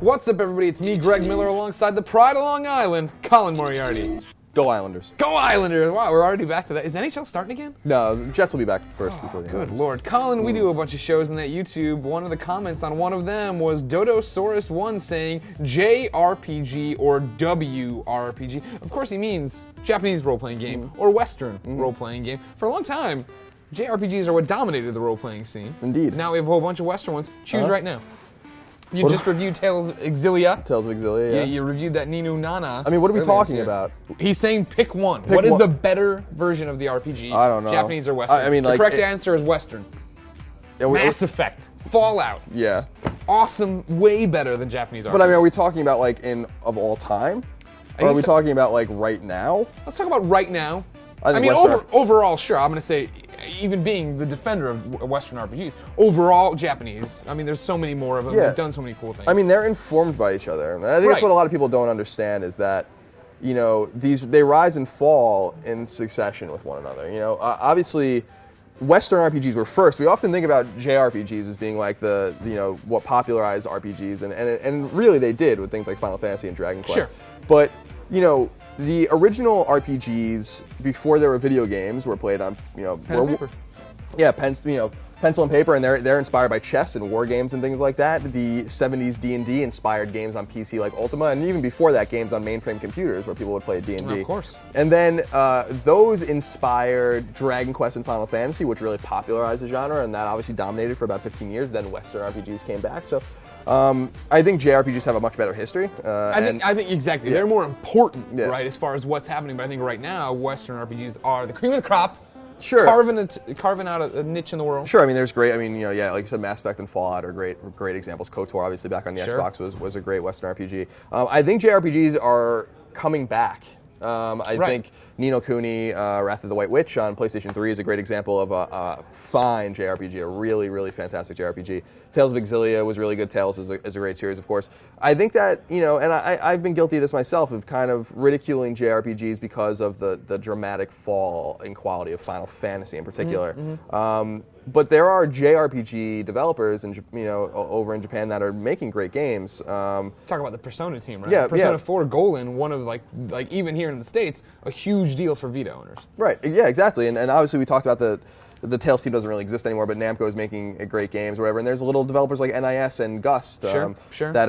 What's up, everybody? It's me, Greg Miller, alongside the Pride of Long Island, Colin Moriarty. Go Islanders. Go Islanders! Wow, we're already back to that. Is NHL starting again? No, the Jets will be back first before the Good Lord. Colin, we do a bunch of shows on that YouTube. One of the comments on one of them was Dodosaurus1 saying JRPG or WRPG. Of course, he means Japanese role-playing game or Western role-playing game. For a long time, JRPGs are what dominated the role-playing scene. Indeed. Now we have a whole bunch of Western ones. Choose right now. You just reviewed Tales of Exilia. Tales of Exilia, yeah. You reviewed that Ninu Nana. I mean, what are we talking about? He's saying pick one. What is the better version of the RPG? I don't know. Japanese or Western? I mean, the like, correct answer is Western. Yeah, Mass Effect. Fallout. Yeah. Awesome. Way better than Japanese RPG. But I mean, are we talking about like of all time? Or are we talking about like right now? Let's talk about right now. I mean, overall, sure. I'm going to say, even being the defender of Western RPGs, overall Japanese. I mean, there's so many more of them. Yeah. They've done so many cool things. I mean, they're informed by each other. And I think that's what a lot of people don't understand is that, you know, they rise and fall in succession with one another. You know, obviously, Western RPGs were first. We often think about JRPGs as being like what popularized RPGs, and really they did with things like Final Fantasy and Dragon Quest. Sure. But, you know, the original RPGs before there were video games were played on, Pen and paper. Yeah, pencil and paper, and they're inspired by chess and war games and things like that. The 70s D&D inspired games on PC like Ultima, and even before that, games on mainframe computers where people would play D&D. Of course. And then those inspired Dragon Quest and Final Fantasy, which really popularized the genre, and that obviously dominated for about 15 years. Then Western RPGs came back. So I think JRPGs have a much better history. I think exactly. They're more important, right, as far as what's happening. But I think right now, Western RPGs are the cream of the crop. Sure. Carving out a niche in the world. Sure. I mean, there's great. I mean, like you said, Mass Effect and Fallout are great examples. KOTOR, obviously, back on the Xbox was a great Western RPG. I think JRPGs are coming back. I think Ni no Kuni, Wrath of the White Witch on PlayStation 3 is a great example of a fine JRPG, a really, really fantastic JRPG. Tales of Exilia was really good. Tales is a great series, of course. I think that, and I've been guilty of this myself, of kind of ridiculing JRPGs because of the dramatic fall in quality of Final Fantasy in particular. But there are JRPG developers, over in Japan that are making great games. Talk about the Persona team, right? Yeah, Persona 4 Golden, one of like even here in the States, a huge deal for Vita owners. Right. Yeah, exactly. And obviously we talked about the Tales team doesn't really exist anymore, but Namco is making great games or whatever. And there's little developers like NIS and Gust that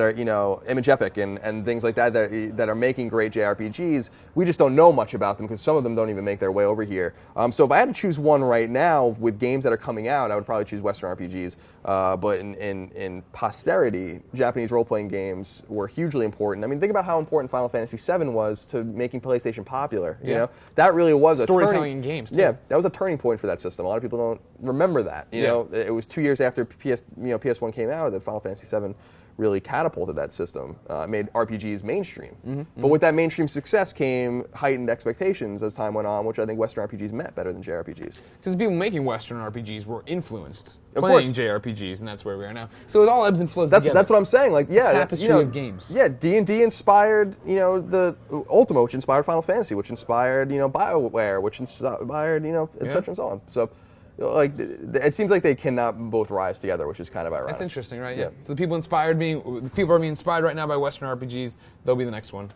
are, Image Epic and things like that are making great JRPGs. We just don't know much about them because some of them don't even make their way over here. So if I had to choose one right now with games that are coming out, I would probably choose Western RPGs. But in posterity, Japanese role-playing games were hugely important. I mean, think about how important Final Fantasy VII was to making PlayStation popular. You know, that really was storytelling in games, too. Yeah, that was a turning point for that system. A lot of people don't remember that. You know, it was 2 years after PS1 came out that Final Fantasy VII really catapulted that system, made RPGs mainstream. But with that mainstream success came heightened expectations as time went on, which I think Western RPGs met better than JRPGs. Because people making Western RPGs were influenced playing JRPGs, and that's where we are now. So it all ebbs and flows together. That's what I'm saying. Like, tapestry of games. Yeah, D&D inspired, the Ultima, which inspired Final Fantasy, which inspired, BioWare, which inspired, et cetera and so on. So, like, it seems like they cannot both rise together, which is kind of ironic. That's interesting, right? Yeah. So the people are being inspired right now by Western RPGs. They'll be the next one.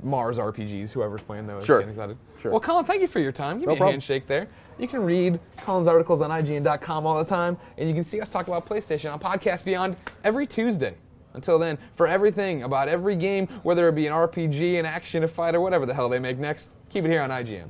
Mars RPGs, whoever's playing those. Sure. Getting excited. Sure. Well, Colin, thank you for your time. Give me a problem. handshake there. You can read Colin's articles on IGN.com all the time, and you can see us talk about PlayStation on Podcast Beyond every Tuesday. Until then, for everything about every game, whether it be an RPG, an action, a fight, or whatever the hell they make next, keep it here on IGN.